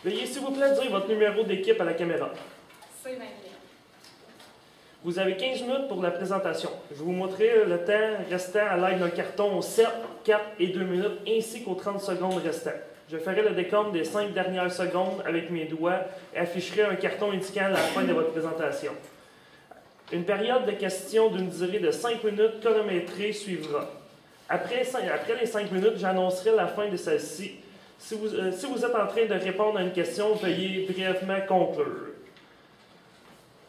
Veuillez s'il vous plaît dire votre numéro d'équipe à la caméra. C'est 21. Vous avez 15 minutes pour la présentation. Je vais vous montrer le temps restant à l'aide d'un carton aux 7, 4 et 2 minutes, ainsi qu'aux 30 secondes restantes. Je ferai le décompte des 5 dernières secondes avec mes doigts et afficherai un carton indiquant la fin de votre présentation. Une période de questions d'une durée de 5 minutes chronométrée suivra. Après les 5 minutes, j'annoncerai la fin de celle-ci. Si vous êtes en train de répondre à une question, veuillez brièvement conclure.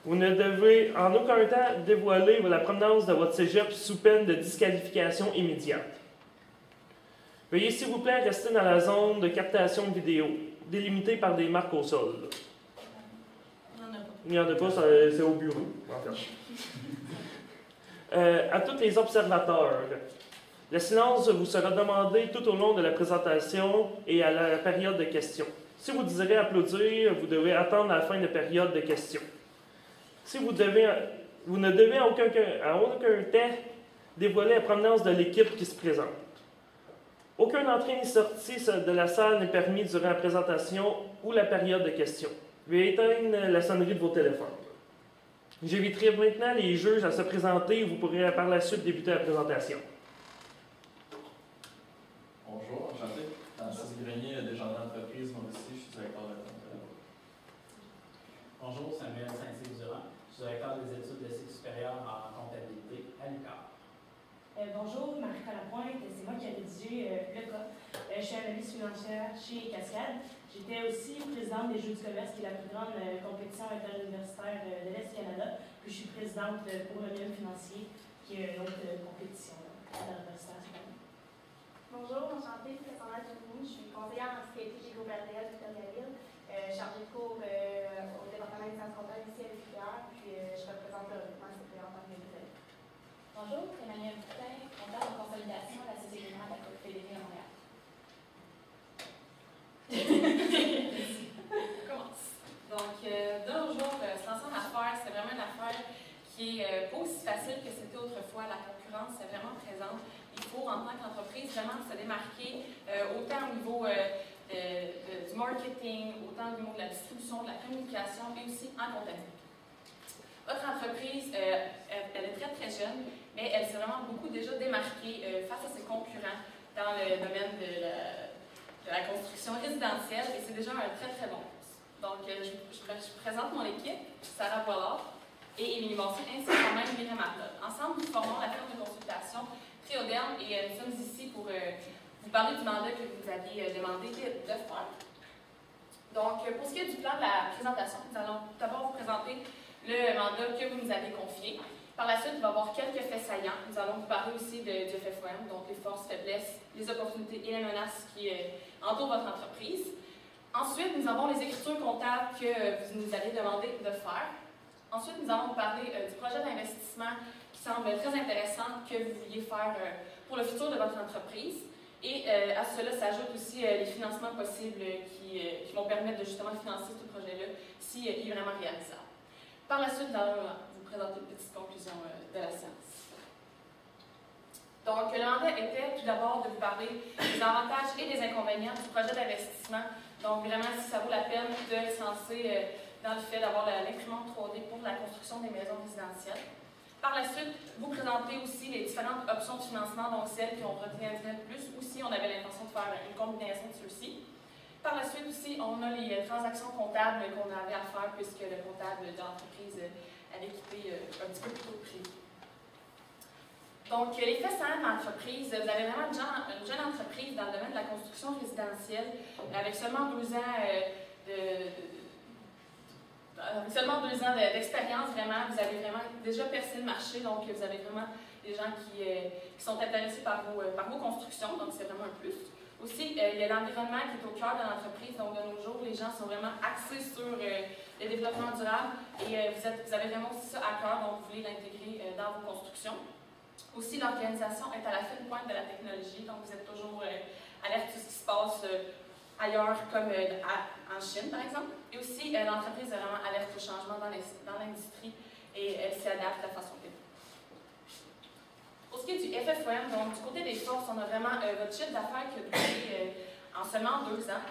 Vous ne devez en aucun temps dévoiler la provenance de votre cégep sous peine de disqualification immédiate. Veuillez s'il vous plaît rester dans la zone de captation vidéo, délimitée par des marques au sol. Il n'y en a pas, c'est au bureau. En fait. À tous les observateurs, le silence vous sera demandé tout au long de la présentation et à la période de questions. Si vous désirez applaudir, vous devez attendre la fin de la période de questions. Si vous ne devez à aucun temps dévoiler la provenance de l'équipe qui se présente. Aucune entrée ni sortie de la salle n'est permis durant la présentation ou la période de questions. Veuillez éteindre la sonnerie de vos téléphones. J'inviterai maintenant les juges à se présenter et vous pourrez par la suite débuter la présentation. Bonjour, enchanté. Francis Grenier, Desjardins d'entreprise, moi aussi, je suis directeur de la comptabilité. Bonjour, Samuel Saint-Cyr-Durand, je suis directeur des études de cycle supérieur en comptabilité à l'UQAM. Bonjour, Marie-Claude Lapointe, c'est moi qui ai rédigé le cas. Je suis analyste financière chez Cascade. J'étais aussi présidente des Jeux du commerce, qui est la plus grande compétition interuniversitaire de l'Est du Canada. Puis je suis présidente pour le milieu financier, qui est une autre compétition interuniversitaire. Bonjour, enchantée, Alexandra Dumouni, je suis conseillère en fiscalité chez Groupe RDL Victoriaville, chargée de cours au département des sciences comptables ici à l'UQAM, puis je représente le recrutement CPA en tant que nouvelle. Bonjour, Emmanuel Boutin, comptable en consolidation à la Société générale de la Fédérée à Montréal. Commence. Donc, de nos jours, se lancer en affaires, c'est vraiment une affaire qui est pas aussi facile que c'était autrefois. La concurrence est vraiment présente. Il faut, en tant qu'entreprise, vraiment se démarquer autant au niveau du marketing, autant au niveau de la distribution, de la communication, mais aussi en comptabilité. Votre entreprise, elle est très, très jeune, mais elle s'est vraiment beaucoup déjà démarquée face à ses concurrents dans le domaine de la construction résidentielle, et c'est déjà un très, très bon poste. Donc, je présente mon équipe, Sarah Boilard et Émilie Massé, ainsi que moi-même, Myriam Arnold. Ensemble, nous formons la firme de consultation Tréoderne, et nous sommes ici pour vous parler du mandat que vous aviez demandé de faire. Donc, pour ce qui est du plan de la présentation, nous allons d'abord vous présenter le mandat que vous nous avez confié. Par la suite, il va y avoir quelques faits saillants. Nous allons vous parler aussi du FFOM, donc les forces, faiblesses, les opportunités et les menaces qui entourent votre entreprise. Ensuite, nous avons les écritures comptables que vous nous avez demandé de faire. Ensuite, nous allons vous parler du projet d'investissement qui semble très intéressant que vous vouliez faire pour le futur de votre entreprise. Et à cela s'ajoutent aussi les financements possibles qui vont permettre de justement financer ce projet-là s'il est vraiment réalisable. Par la suite, nous allons vous présenter une petite conclusion de la séance. Donc, le mandat était tout d'abord de vous parler des avantages et des inconvénients du projet d'investissement. Donc, vraiment, si ça vaut la peine de se lancer dans le fait d'avoir l'imprimante 3D pour la construction des maisons résidentielles. Par la suite, vous présentez aussi les différentes options de financement, donc celles qui ont retenu un plus, ou si on avait l'intention de faire une combinaison de ceux-ci. Par la suite aussi, on a les transactions comptables qu'on avait à faire puisque le comptable de l'entreprise avait quitté un petit peu plus tôt prévu. Donc, les faits saillants de l'entreprise, vous avez vraiment une jeune entreprise dans le domaine de la construction résidentielle avec seulement 2 ans d'expérience, vraiment. Vous avez vraiment déjà percé le marché, donc vous avez vraiment des gens qui sont intéressés par vos constructions, donc c'est vraiment un plus. Aussi, il y a l'environnement qui est au cœur de l'entreprise, donc de nos jours, les gens sont vraiment axés sur le développement durable et vous avez vraiment aussi ça à cœur, donc vous voulez l'intégrer dans vos constructions. Aussi, l'organisation est à la fine pointe de la technologie, donc vous êtes toujours alerte sur ce qui se passe ailleurs, comme en Chine, par exemple. Et aussi, l'entreprise est vraiment alerte au changement dans l'industrie et elle s'y adapte de la façon qu'elle peut. Pour ce qui est du FFOM, donc du côté des forces, on a vraiment votre chiffre d'affaires qui a doublé en seulement 2 ans.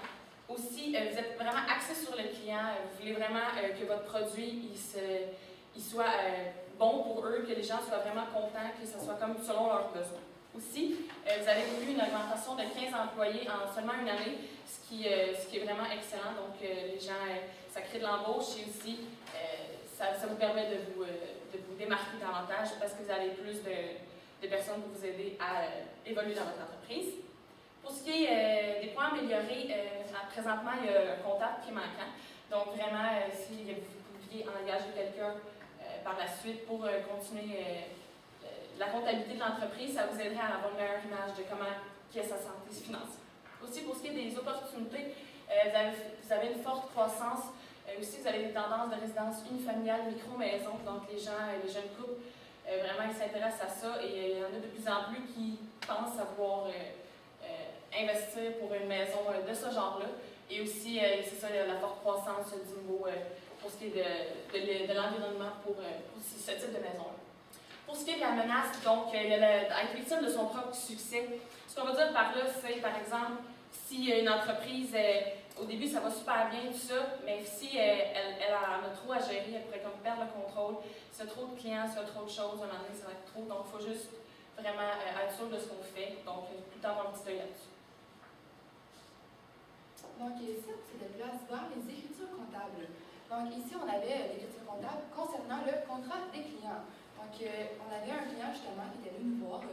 Aussi, vous êtes vraiment axé sur le client. Vous voulez vraiment que votre produit il soit bon pour eux, que les gens soient vraiment contents, que ce soit comme selon leurs besoins. Aussi, vous avez eu une augmentation de 15 employés en seulement une année, ce qui est vraiment excellent. Donc, les gens, ça crée de l'embauche et aussi, ça vous permet de vous démarquer davantage parce que vous avez plus de personnes pour vous aider à évoluer dans votre entreprise. Pour ce qui est des points améliorés, présentement, il y a un comptable qui est manquant. Donc, vraiment, si vous pouviez engager quelqu'un par la suite pour continuer la comptabilité de l'entreprise, ça vous aiderait à avoir une meilleure image de comment est sa santé financière. Aussi, pour ce qui est des opportunités, vous avez une forte croissance. Aussi, vous avez des tendances de résidence unifamiliale, micro-maison. Donc, les jeunes couples, vraiment, ils s'intéressent à ça. Et il y en a de plus en plus qui pensent avoir investir pour une maison de ce genre-là. Et aussi, c'est ça, la forte croissance du niveau pour ce qui est de l'environnement pour ce type de maison-là. Pour ce qui est de la menace, donc, être victime de son propre succès, ce qu'on va dire par là, c'est, par exemple, si une entreprise, au début, ça va super bien, tout ça, mais si elle en a trop à gérer, elle pourrait comme perdre le contrôle. S'il y a trop de clients, s'il y a trop de choses, à un moment donné, ça va être trop. Donc, il faut juste vraiment être sûr de ce qu'on fait. Donc, tout le temps avoir un petit œil là-dessus. Donc ici, on s'est déplacé vers les écritures comptables. Donc ici, on avait l'écriture comptable concernant le contrat des clients. Donc on avait un client justement qui était venu nous voir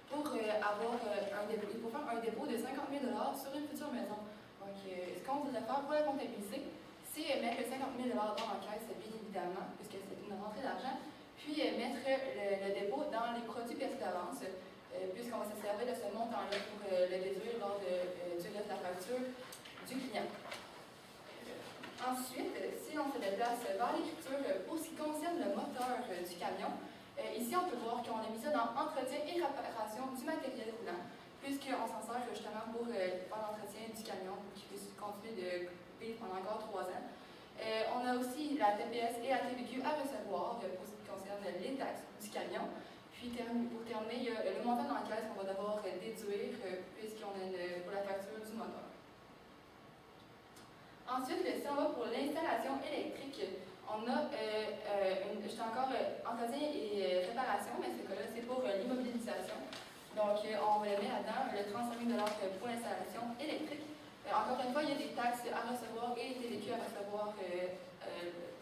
pour avoir pour faire un dépôt de 50 000 $ sur une future maison. Donc ce qu'on voulait faire pour la comptabiliser, c'est mettre les 50 000 $ dans la caisse, bien évidemment, puisque c'est une rentrée d'argent, puis mettre le dépôt dans les produits perçus d'avance, puisqu'on va se servir de ce montant-là pour le déduire lors du reste de la facture du client. Ensuite, si on se déplace vers l'écriture pour ce qui concerne le moteur du camion, ici on peut voir qu'on a mis ça dans entretien et réparation du matériel roulant, puisqu'on s'en sert justement pour faire l'entretien du camion pour qu'il puisse continuer de vivre pendant encore 3 ans. On a aussi la TPS et la TVQ à recevoir pour ce qui concerne les taxes du camion. Puis pour terminer, il y a le montant dans la caisse qu'on va devoir déduire puisqu'on a pour la facture du moteur. Ensuite, si on va pour l'installation électrique, on a, j'étais encore entretien et réparation, mais ce cas-là, c'est pour l'immobilisation. Donc, on va le mettre là-dedans, le 35 000 $ pour l'installation électrique. Encore une fois, il y a des taxes à recevoir et des TVQ à recevoir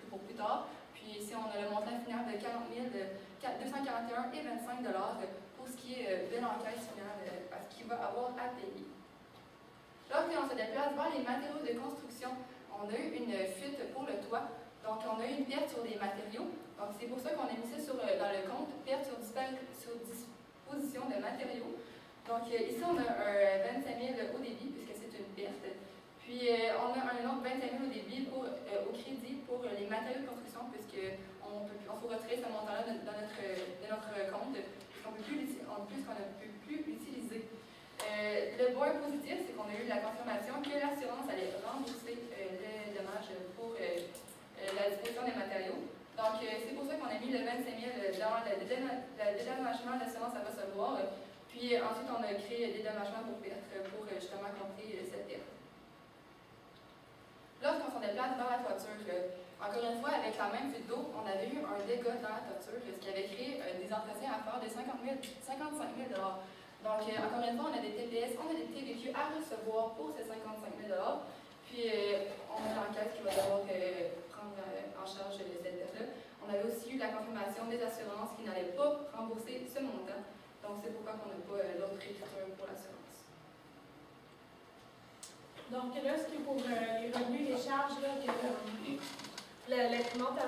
pour plus tard. Puis ici, on a le montant final de 40 241 et 25 $ pour ce qui est de l'encaisse finale, à ce qu'il va avoir à payer. Lorsqu'on se déplace vers les matériaux de construction, on a eu une fuite pour le toit. Donc, on a eu une perte sur les matériaux. Donc, c'est pour ça qu'on a mis ça dans le compte perte sur disposition de matériaux. Donc, ici, on a un 25 000 au débit, puisque c'est une perte. Puis, on a un autre 25 000 au débit au crédit pour les matériaux de construction, puisqu'on faut retirer ce montant-là de notre compte, puisqu'on ne peut plus l'utiliser. Le point positif, c'est qu'on a eu la confirmation que l'assurance allait rembourser le dommage pour la disposition des matériaux. Donc, c'est pour ça qu'on a mis le 25 000 dans le dédommagement d'assurance à recevoir. Puis ensuite, on a créé des dédommagements pour perte pour justement compter cette perte. Lorsqu'on s'en déplace dans la toiture, encore une fois, avec la même fuite d'eau, on avait eu un dégât dans la toiture, ce qui avait créé des entretiens à faire de 55 000 $. Donc, encore une fois, on a des TPS, on a des TVQ à recevoir pour ces 55 000 $. Puis, on a l'enquête qui va devoir prendre en charge cette dette-là. On avait aussi eu la confirmation des assurances qui n'allaient pas rembourser ce montant. Donc, c'est pourquoi on n'a pas l'autre écriture pour l'assurance. Donc, là, ce qui est pour les revenus, les charges là, que l'imprimante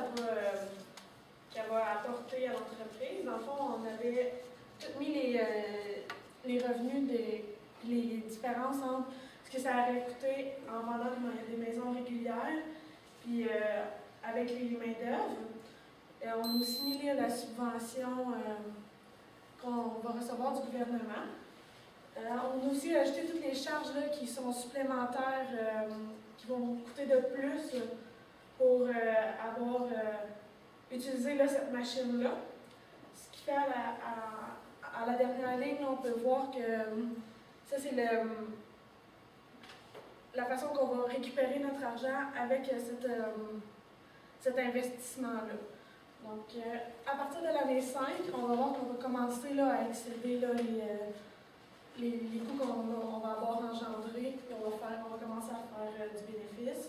qu'elle va apporter à l'entreprise, dans le fond, on avait tout mis les revenus, les différences entre ce que ça aurait coûté en vendant des maisons régulières, puis avec les main-d'œuvre. On a aussi mis la subvention qu'on va recevoir du gouvernement. On a aussi ajouté toutes les charges là, qui sont supplémentaires, qui vont coûter de plus pour avoir utilisé là, cette machine-là. Ce qui fait à la dernière ligne, on peut voir que ça, c'est la façon qu'on va récupérer notre argent avec cet investissement-là. Donc, à partir de l'année 5, on va voir qu'on va commencer là, à excéder là, les coûts qu'on va avoir engendrés, puis on va commencer à faire du bénéfice.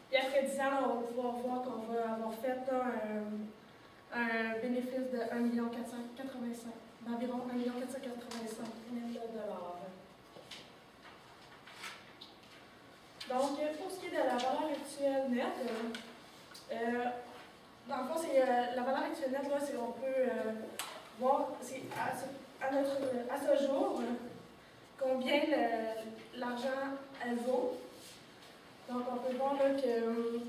Puis après 10 ans, on va pouvoir voir qu'on va avoir fait là, un bénéfice de 1 485 000, d'environ 1 485 000 $. Donc, pour ce qui est de la valeur actuelle nette, dans le fond, c'est la valeur actuelle nette, là, c'est on peut voir à ce jour combien l'argent elle vaut. Donc, on peut voir là, que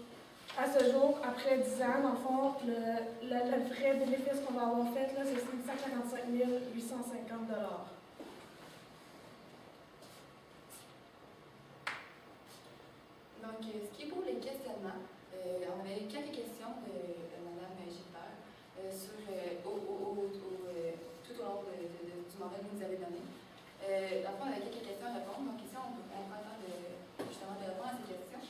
à ce jour, après 10 ans, dans le fond, le vrai bénéfice qu'on va avoir fait, là, c'est 545 850 $. Donc, ce qui est pour les questionnements, on avait eu quelques questions de Mme Gilbert tout au long du mandat que vous nous avez donné. Dans le fond, on avait quelques questions à répondre. Donc, ici, on prend le temps justement de répondre à ces questions.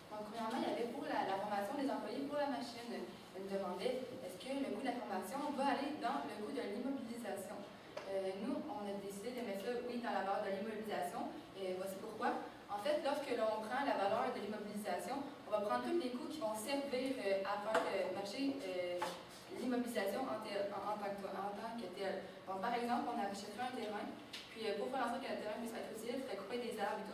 Donc, premièrement, il y avait pour la formation des employés pour la machine. Elle nous demandait est-ce que le coût de la formation va aller dans le coût de l'immobilisation. Nous, on a décidé de mettre ça, oui, dans la barre de l'immobilisation. Et voici pourquoi. En fait, lorsque l'on prend la valeur de l'immobilisation, on va prendre tous les coûts qui vont servir à faire marcher l'immobilisation en tant que tel. Donc, par exemple, on achèterait un terrain, puis pour faire en sorte que le terrain puisse être utile, il faudrait couper des arbres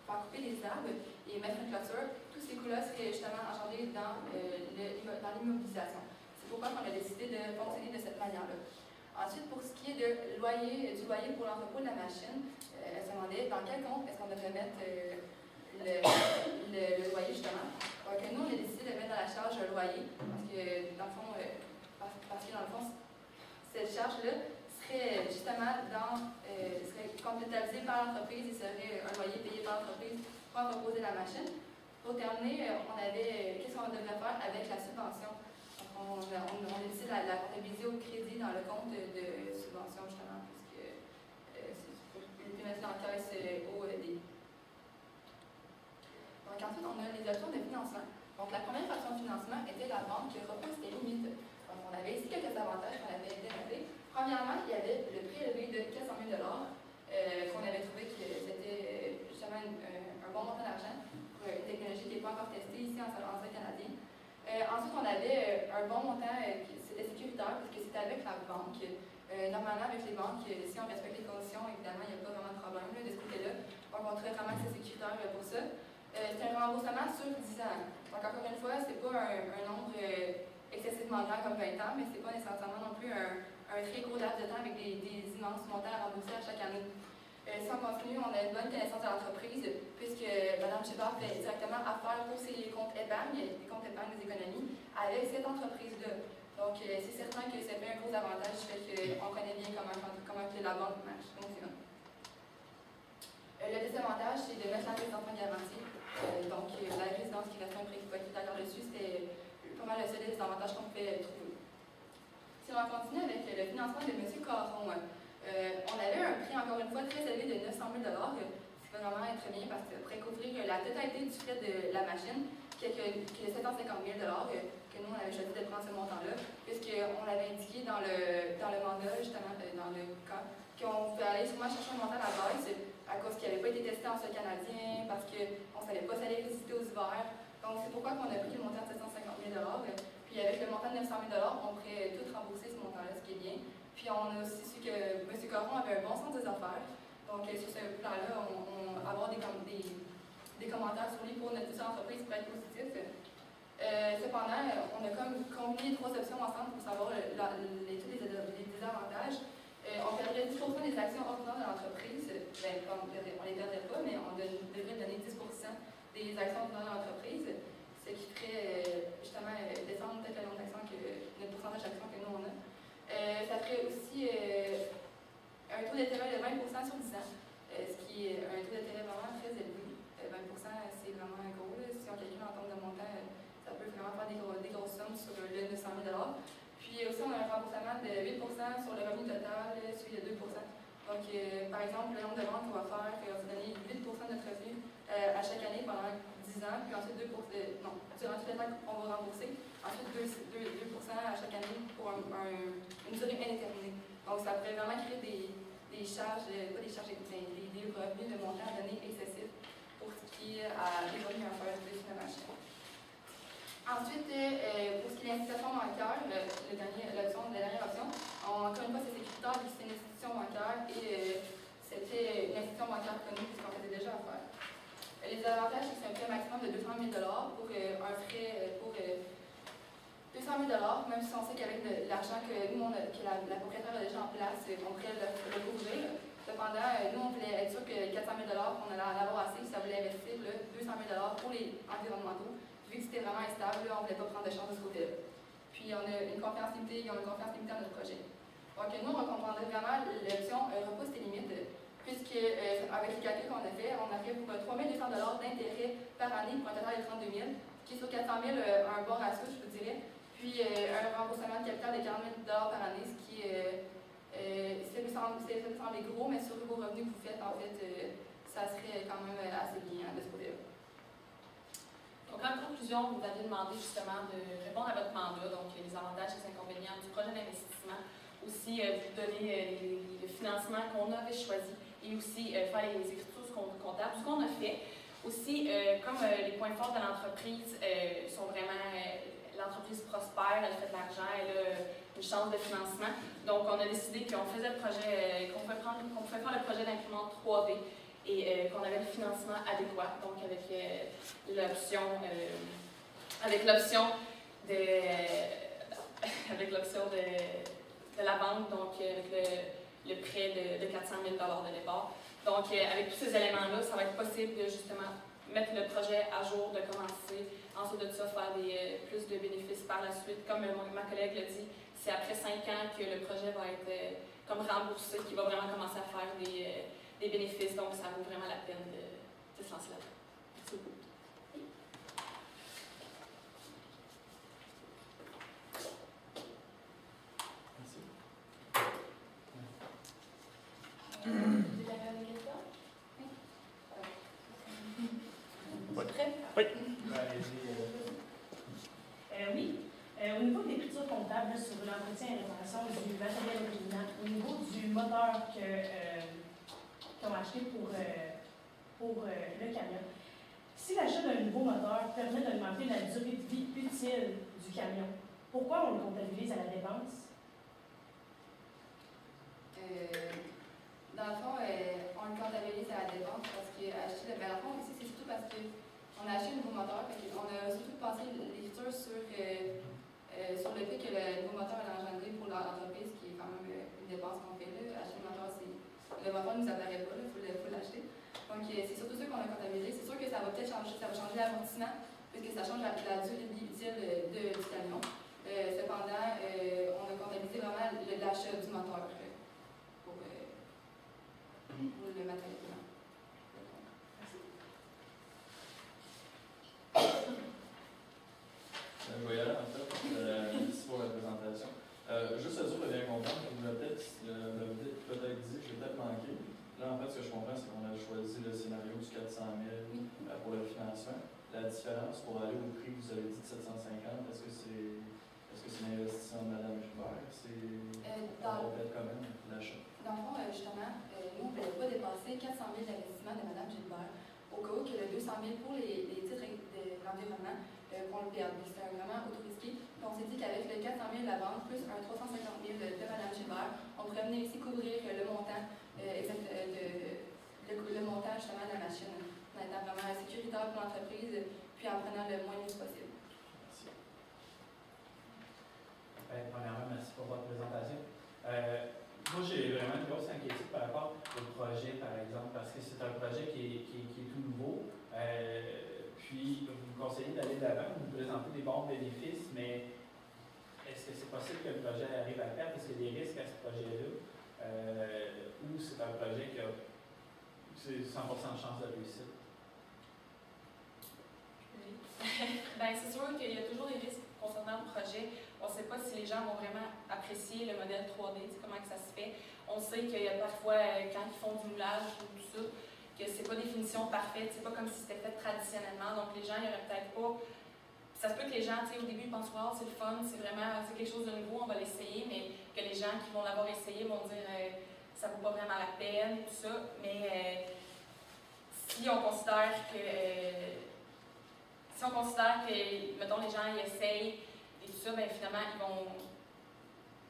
faire couper des arbres et mettre une clôture. Tous ces coûts-là seraient justement engendrés dans l'immobilisation. C'est pourquoi on a décidé de fonctionner de cette manière-là. Ensuite, pour ce qui est du loyer pour l'entrepôt de la machine, elle se demandait dans quel compte est-ce qu'on devrait mettre le loyer, justement. Donc, nous, on a décidé de mettre dans la charge le loyer, parce que dans le fond, cette charge-là serait justement serait comptabilisée par l'entreprise et serait un loyer payé par l'entreprise pour entreposer la machine. Pour terminer, on avait qu'est-ce qu'on devrait faire avec la subvention. On a décidé de la comptabiliser au crédit dans le compte de subvention, justement, puisque c'est pour mettre en caisse OED. Donc, ensuite, on a les options de financement. Donc, la première option de financement était la banque qui repose ses limites. Donc, on avait ici quelques avantages qu'on avait dénotés. Premièrement, il y avait le prix élevé de 400 000 $ qu'on avait trouvé que c'était justement un bon montant d'argent pour une technologie qui n'est pas encore testée ici en sol canadien. Ensuite, on avait un bon montant, c'était sécuritaire, parce que c'était avec la banque. Normalement, avec les banques, si on respecte les conditions, évidemment, il n'y a pas vraiment de problème de ce côté-là. Donc, on trouvait vraiment que c'est sécuritaire pour ça. C'est un remboursement sur 10 ans. Donc, encore une fois, c'est pas un nombre excessivement grand comme 20 ans, mais c'est pas nécessairement non plus un très gros laps de temps avec des immenses montants à rembourser à chaque année. Si on continue, on a une bonne connaissance de l'entreprise, puisque Mme Gilbert fait directement affaire pour ses comptes épargne, les comptes épargne des économies, avec cette entreprise-là. Donc, c'est certain que ça fait un gros avantage, fait qu'on connaît bien comment la banque marche. Le désavantage, c'est de mettre la résidence en garantie. Donc, la résidence qui reste un prix hypothécaire dessus, c'était pas mal le seul désavantage qu'on pouvait trouver. Si on continue avec le financement de M. Caron, on avait un prix, encore une fois, très élevé de 900 000 $, ce qui va vraiment être bien parce que pourrait couvrir la totalité du frais de la machine, qui est de 750 000 $, que nous, on avait choisi de prendre ce montant-là, puisqu'on l'avait indiqué dans le mandat, justement, dans le cas, qu'on pouvait aller sûrement chercher un montant à la base, à cause qu'il n'avait pas été testé en sol canadien, parce qu'on ne savait pas si ça allait résister aux hivers. Donc, c'est pourquoi on a pris le montant de 750 000 $. Puis, avec le montant de 900 000 $, on pourrait tout rembourser ce montant-là, ce qui est bien. Puis, on a aussi su que M. Caron avait un bon sens des affaires. Donc, sur ce plan-là, avoir des commentaires sur lui pour notre entreprise pourrait être positif. Cependant, on a comme combiné les trois options ensemble pour savoir tous les désavantages. On perdrait 10% des actions ordinaires de l'entreprise. Ben, on ne les perdrait pas, mais on devrait donner 10% des actions ordinaires de l'entreprise, ce qui ferait justement descendre peut-être le nombre d'actions, le pourcentage d'actions que nous on a. Ça ferait aussi un taux d'intérêt de 20% sur 10 ans, ce qui est un taux d'intérêt vraiment très élevé. 20%, c'est vraiment gros. Là. Si on calcule en termes de montant, ça peut vraiment faire des grosses sommes sur le 900 000 $. Puis aussi, on a un remboursement de 8% sur le revenu total, suivi de 2%. Donc, par exemple, le nombre de ventes qu'on va faire va vous donner 8 de notre revenu à chaque année pendant 10 ans, puis ensuite 2 non, durant tout le temps qu'on va rembourser, ensuite 2 à chaque année pour une durée indéterminée. Donc, ça pourrait vraiment créer des charges, pas des charges, des revenus de montant à donner excessifs pour ce qui est à des revenus à faire de la machine. Ensuite, pour ce qui est l'incitation bancaire, la dernière option, encore une fois, c'est sécuritaire vu que c'est une institution bancaire et c'était une institution bancaire connue puisqu'on faisait déjà affaire. Les avantages, c'est que c'est un prêt maximum de 200 000 pour un frais pour 200 000 même si on sait qu'avec l'argent que nous, que la propriétaire a déjà en place, on pourrait le couvrir. Cependant, nous, on voulait être sûr que 400 000 on allait en avoir assez, si ça voulait investir 200 000 pour les environnementaux. Vu que c'était vraiment instable, on ne voulait pas prendre de chance de ce côté-là. Puis, on a une confiance limitée, ils ont une confiance limitée dans notre projet. Donc, nous, on recommanderait vraiment l'option repousse tes limites, puisque avec les calculs qu'on a fait, on arrive pour 3 200 $ d'intérêt par année pour un total de 32 000, qui est sur 400 000 un bon ratio, je vous dirais. Puis, un remboursement de capital de 40 000 $ par année, ce qui ça peut sembler gros, mais sur vos revenus que vous faites, en fait, ça serait quand même assez bien de ce côté-là. Donc, en conclusion, vous avez demandé justement de répondre à votre mandat, donc les avantages et les inconvénients du projet d'investissement, aussi vous donner le financement qu'on avait choisi et aussi faire les écritures comptables, ce qu'on a fait. Aussi, comme les points forts de l'entreprise sont vraiment, l'entreprise prospère, elle fait de l'argent, elle a une chance de financement. Donc, on a décidé qu'on faisait le projet, qu'on pouvait faire le projet d'imprimante 3D. Et qu'on avait le financement adéquat, donc avec l'option de la banque, donc avec le prêt de 400 000 $ de départ. Donc avec tous ces éléments-là, ça va être possible de justement mettre le projet à jour, de commencer, ensuite de ça faire plus de bénéfices par la suite. Comme ma collègue l'a dit, c'est après 5 ans que le projet va être comme remboursé, qu'il va vraiment commencer à faire des bénéfices, donc ça vaut vraiment la peine de se lancer là-dedans. Merci beaucoup. Merci. Vous avez une question? Oui. Prêt? Oui. Oui. Au niveau de l'écriture comptable là, sur l'entretien et réparation du matériel éliminant, au niveau du moteur qu'on a acheté pour le camion, si l'achat d'un nouveau moteur permet d'augmenter la durée de vie utile du camion, pourquoi on le comptabilise à la dépense? Dans le fond, on le comptabilise à la dépense parce que acheter dans le fond, ici, c'est surtout parce qu'on a acheté un nouveau moteur. On a surtout passé l'écriture sur le fait que le nouveau moteur a engendré pour l'entreprise, qui est quand même une dépense qu'on fait. Là. Acheter le moteur, le moteur ne nous apparaît pas, il faut l'acheter. Donc, c'est surtout ça qu'on a comptabilisé. C'est sûr que ça va peut-être changer, ça va changer l'amortissement, puisque ça change la durée de vie utile du camion. Cependant, on a comptabilisé vraiment l'achat du moteur pour le matériel. Je vais y aller en fait. Merci pour la présentation. Juste à dire le bien comprendre, comme vous l'avez peut-être dit, j'ai peut-être manqué. Là, en fait, ce que je comprends, c'est qu'on a choisi le scénario du 400 000 pour le financement. La différence pour aller au prix que vous avez dit de 750, est-ce que c'est une investition de Mme Gilbert? On complète quand même l'achat. Dans le fond, justement, nous, on ne voulait pas dépasser 400 000 d'investissement de Mme Gilbert, au cas où que le 200 000 pour les titres de l'environnement, qu'on le perde. C'était vraiment auto-risqué. Donc, on s'est dit qu'avec le 400 000 de la banque, plus un 350 000 de Mme Gilbert, on pourrait venir ici couvrir le montant, le montant justement de la machine, en étant vraiment sécuritaire pour l'entreprise, puis en prenant le moins de risque possible. Merci. Premièrement, merci pour votre présentation. Moi, j'ai vraiment une grosse inquiétude par rapport au projet, par exemple, parce que c'est un projet qui est tout nouveau. Puis, vous me conseillez d'aller de l'avant, vous présentez des bons bénéfices, mais est-ce que c'est possible que le projet arrive à perdre? Est-ce qu'il y a des risques à ce projet-là? Ou c'est un projet qui a 100% de chance de réussite? Bien, c'est sûr qu'il y a toujours des risques concernant le projet. On ne sait pas si les gens vont vraiment apprécier le modèle 3D, comment que ça se fait. On sait qu'il y a parfois, quand ils font du moulage ou tout ça, que c'est pas des finitions parfaites, c'est pas comme si c'était fait traditionnellement. Donc les gens, il y aurait peut-être pas. Ça se peut que les gens, au début, ils pensent wow, c'est le fun, c'est vraiment c'est quelque chose de nouveau, on va l'essayer, mais que les gens qui vont l'avoir essayé vont dire ça vaut pas vraiment la peine, tout ça. Mais si on considère que mettons, les gens ils essayent et tout ça, ben finalement, ils vont.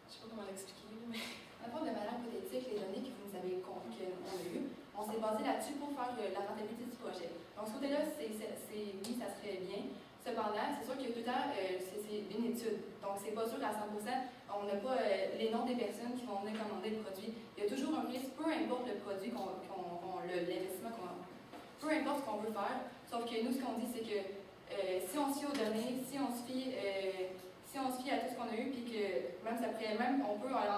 Je sais pas comment l'expliquer, mais. D'abord, de manière hypothétique, les données que vous avez qu'on a eues, on s'est basé là-dessus pour faire la rentabilité du projet. Donc, ce côté-là, oui, ça serait bien. Cependant, c'est sûr que tout le temps, c'est une étude. Donc, c'est pas sûr à 100%. On n'a pas les noms des personnes qui vont venir commander le produit. Il y a toujours un risque, peu importe le produit, l'investissement peu importe ce qu'on veut faire. Sauf que nous, ce qu'on dit, c'est que si on se fie aux données, si on se fie à tout ce qu'on a eu, puis que même on peut aller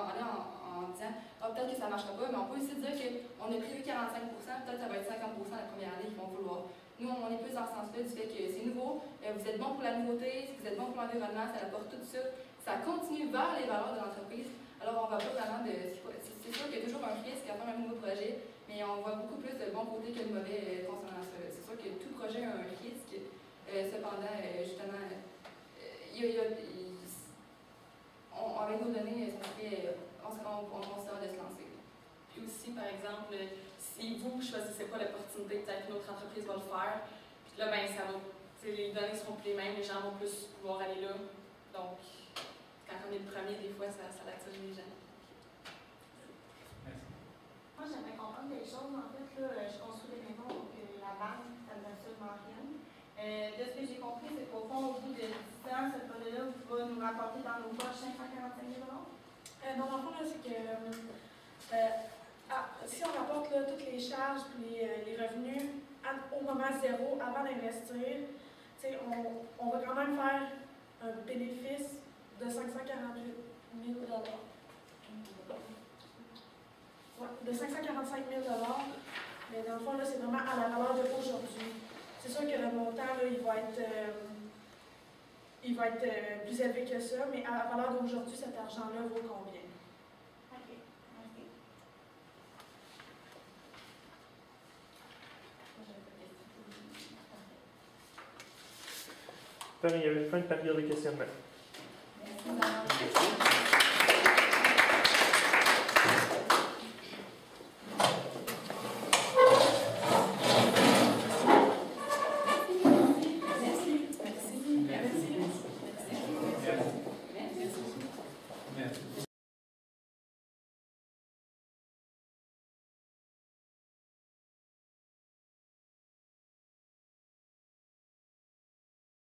en disant peut-être que ça ne marchera pas, mais on peut aussi dire qu'on a prévu 45%, peut-être que ça va être 50% la première année qu'ils vont vouloir. Nous, on est plus dans ce sens-là du fait que c'est nouveau, vous êtes bon pour la nouveauté, vous êtes bon pour l'environnement, ça apporte tout ça, ça continue vers les valeurs de l'entreprise. Alors, on ne va pas vraiment de. C'est sûr qu'il y a toujours un risque à faire un nouveau projet, mais on voit beaucoup plus de bon côté que de mauvais concernant ça. C'est sûr que tout projet a un risque, cependant, justement, avec nos données, ça serait. On considère de se lancer. Puis aussi, par exemple, si vous ne choisissez pas l'opportunité, peut-être qu'une autre entreprise va le faire, puis là, ben, ça va, les données seront plus les mêmes, les gens vont plus pouvoir aller là. Donc, quand on est le premier, des fois, ça attire les gens. Merci. Moi, j'aimerais comprendre des choses. En fait, là, je construis des maisons, donc la banque, ça ne me donne absolument rien. De ce que j'ai compris, c'est qu'au fond, au bout de 10 ans, ce projet-là va nous rapporter dans nos poches 545 000 $. Non, dans le fond, c'est que si on rapporte là, toutes les charges et les revenus au moment zéro, avant d'investir, on va quand même faire un bénéfice de 548 000 $. Ouais, de 545 000 $. Mais dans le fond, là, c'est vraiment à la valeur d'aujourd'hui. C'est sûr que le montant, là, il va être plus élevé que ça, mais à la valeur d'aujourd'hui, cet argent-là vaut combien? OK. Merci. Il y avait une fin de période de questionnement.